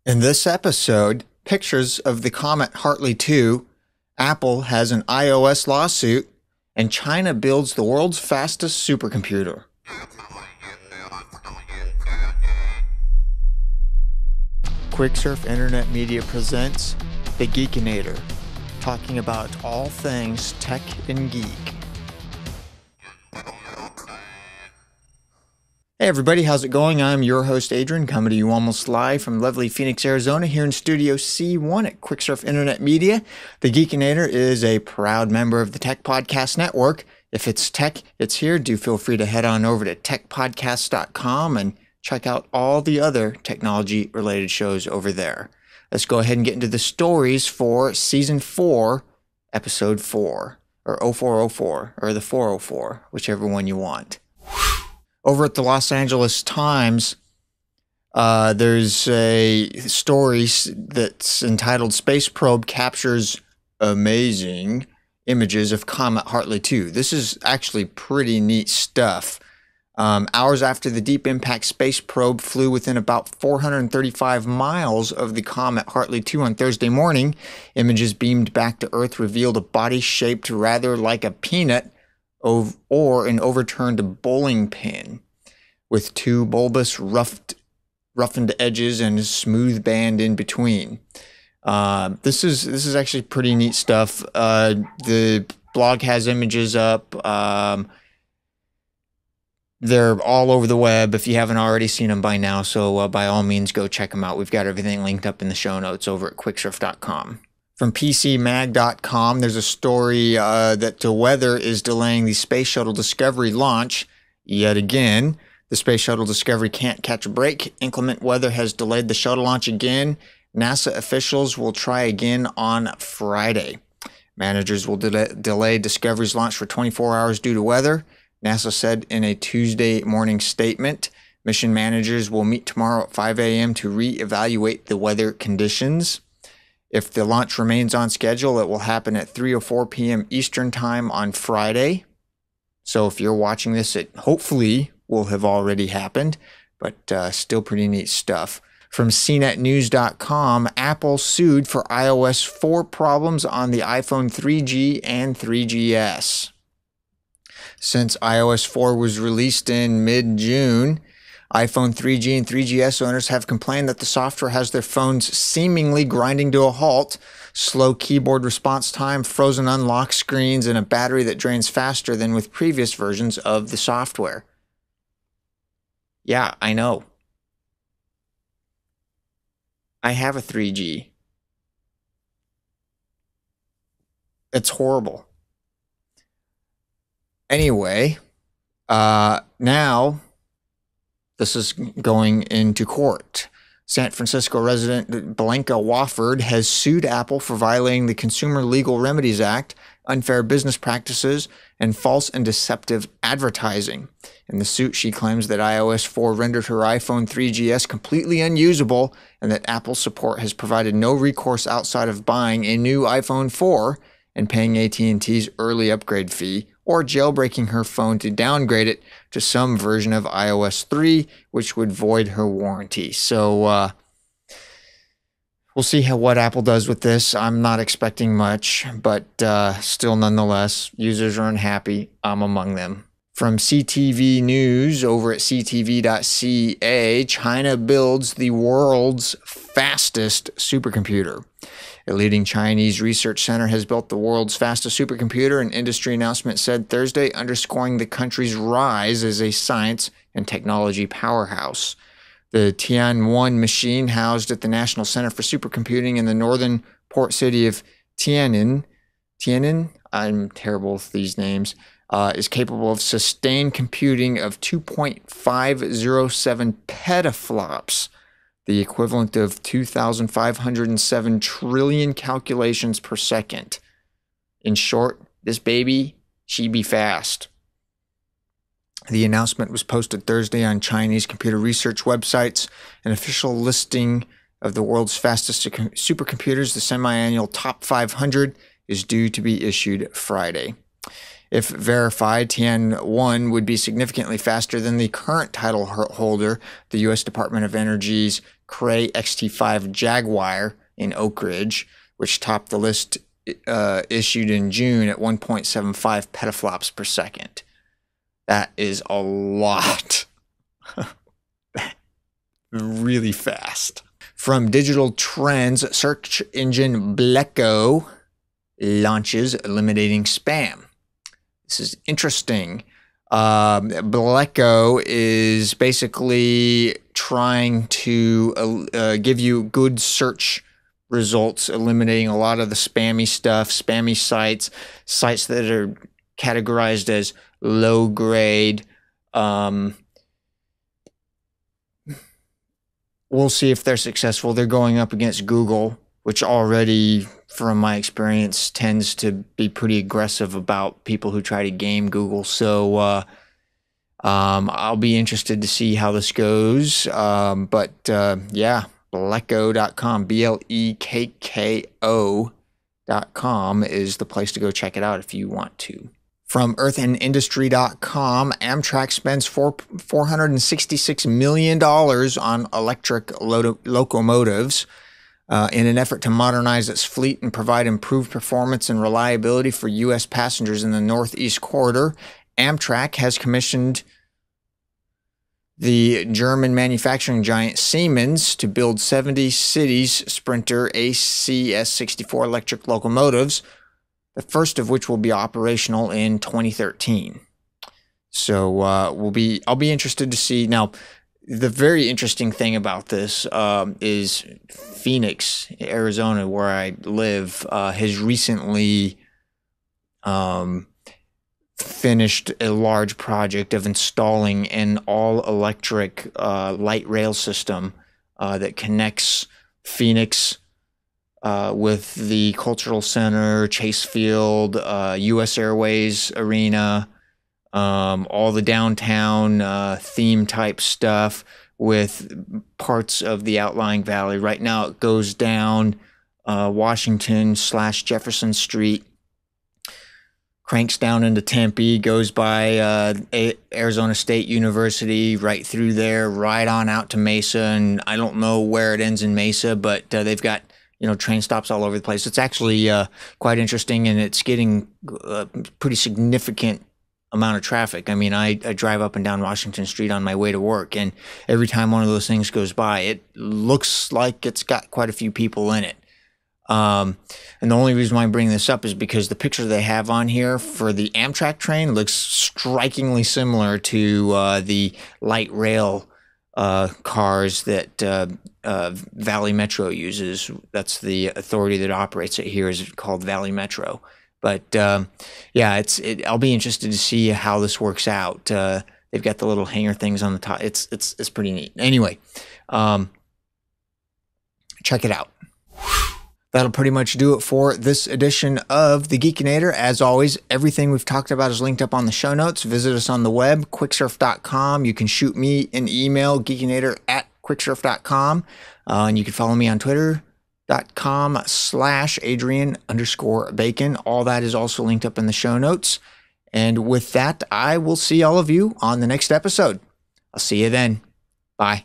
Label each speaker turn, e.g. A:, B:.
A: In this episode, pictures of the Comet Hartley 2, Apple has an iOS lawsuit, and China builds the world's fastest supercomputer. Quicksurf Internet Media presents The Geekinator, talking about all things tech and geek. Hey everybody, how's it going? I'm your host Adrian, coming to you almost live from lovely Phoenix, Arizona, here in Studio C1 at Quicksurf Internet Media. The Geekinator is a proud member of the Tech Podcast Network. If it's tech, it's here. Do feel free to head on over to techpodcast.com and check out all the other technology-related shows over there. Let's go ahead and get into the stories for Season 4, Episode 4, or 0404, or the 404, whichever one you want. Over at the Los Angeles Times, there's a story that's entitled Space Probe Captures Amazing Images of Comet Hartley 2. This is actually pretty neat stuff. Hours after the Deep Impact Space Probe flew within about 435 miles of the Comet Hartley 2 on Thursday morning, images beamed back to Earth revealed a body shaped rather like a peanut or an overturned bowling pin, with two bulbous roughened edges and a smooth band in between. This is actually pretty neat stuff. The blog has images up. They're all over the web if you haven't already seen them by now, so by all means go check them out. We've got everything linked up in the show notes over at quicksurf.com. From PCMag.com, there's a story that the weather is delaying the Space Shuttle Discovery launch yet again. The Space Shuttle Discovery can't catch a break. Inclement weather has delayed the shuttle launch again. NASA officials will try again on Friday. Managers will delay Discovery's launch for 24 hours due to weather, NASA said in a Tuesday morning statement. Mission managers will meet tomorrow at 5 a.m. to reevaluate the weather conditions. If the launch remains on schedule, it will happen at 3:04 p.m. Eastern Time on Friday. So if you're watching this, it hopefully will have already happened, but still pretty neat stuff. From CNETnews.com, Apple sued for iOS 4 problems on the iPhone 3G and 3GS. Since iOS 4 was released in mid-June, iPhone 3G and 3GS owners have complained that the software has their phones seemingly grinding to a halt, slow keyboard response time, frozen unlock screens, and a battery that drains faster than with previous versions of the software. Yeah, I know. I have a 3G. It's horrible. Anyway, now this is going into court. San Francisco resident Blekko Launches has sued Apple for violating the Consumer Legal Remedies Act, unfair business practices, and false and deceptive advertising. In the suit, she claims that iOS 4 rendered her iPhone 3GS completely unusable and that Apple's support has provided no recourse outside of buying a new iPhone 4 and paying AT&T's early upgrade fee, or jailbreaking her phone to downgrade it to some version of iOS 3, which would void her warranty. So we'll see what Apple does with this. I'm not expecting much, but still nonetheless, users are unhappy. I'm among them. From CTV News over at ctv.ca, China builds the world's fastest supercomputer. A leading Chinese research center has built the world's fastest supercomputer, an industry announcement said Thursday, underscoring the country's rise as a science and technology powerhouse. The Tianwen machine, housed at the National Center for Supercomputing in the northern port city of Tianjin, I'm terrible with these names, is capable of sustained computing of 2.507 petaflops, the equivalent of 2,507 trillion calculations per second. In short, this baby, she be fast. The announcement was posted Thursday on Chinese computer research websites. An official listing of the world's fastest supercomputers, the semi-annual Top 500, is due to be issued Friday. If verified, Tianwen would be significantly faster than the current title holder, the U.S. Department of Energy's Cray XT5 Jaguar in Oak Ridge, which topped the list issued in June at 1.75 petaflops per second. That is a lot. Really fast. From Digital Trends, search engine Blekko Launches, eliminating spam. This is interesting. Blekko is basically trying to give you good search results, eliminating a lot of the spammy stuff, spammy sites that are categorized as low grade. We'll see if they're successful. They're going up against Google, which already, from my experience, tends to be pretty aggressive about people who try to game Google. So I'll be interested to see how this goes. Yeah, Blekko.com, BLEKKO.com is the place to go check it out if you want to. From earthandindustry.com, Amtrak spends $466 million on electric locomotives in an effort to modernize its fleet and provide improved performance and reliability for U.S. passengers in the Northeast Corridor. Amtrak has commissioned the German manufacturing giant Siemens to build 70 cities Sprinter ACS64 electric locomotives, the first of which will be operational in 2013. So I'll be interested to see. Now, the very interesting thing about this is Phoenix, Arizona, where I live, has recently finished a large project of installing an all-electric light rail system that connects Phoenix with the Cultural Center, Chase Field, U.S. Airways Arena, all the downtown theme type stuff with parts of the outlying valley. Right now it goes down Washington/Jefferson Street, cranks down into Tempe, goes by Arizona State University, right through there, right on out to Mesa. And I don't know where it ends in Mesa, but they've got train stops all over the place. It's actually quite interesting, and it's getting a pretty significant amount of traffic. I mean, I drive up and down Washington Street on my way to work, and every time one of those things goes by, it looks like it's got quite a few people in it. And the only reason why I'm bringing this up is because the picture they have on here for the Amtrak train looks strikingly similar to the light rail cars that Valley Metro uses. That's the authority that operates it here, is called Valley Metro. But yeah, I'll be interested to see how this works out. They've got the little hanger things on the top. It's pretty neat. Anyway, check it out. That'll pretty much do it for this edition of the Geekinator. As always, everything we've talked about is linked up on the show notes. Visit us on the web, quicksurf.com. You can shoot me an email, geekinator@quicksurf.com. And you can follow me on twitter.com/Adrian_Bacon. All that is also linked up in the show notes. And with that, I will see all of you on the next episode. I'll see you then. Bye.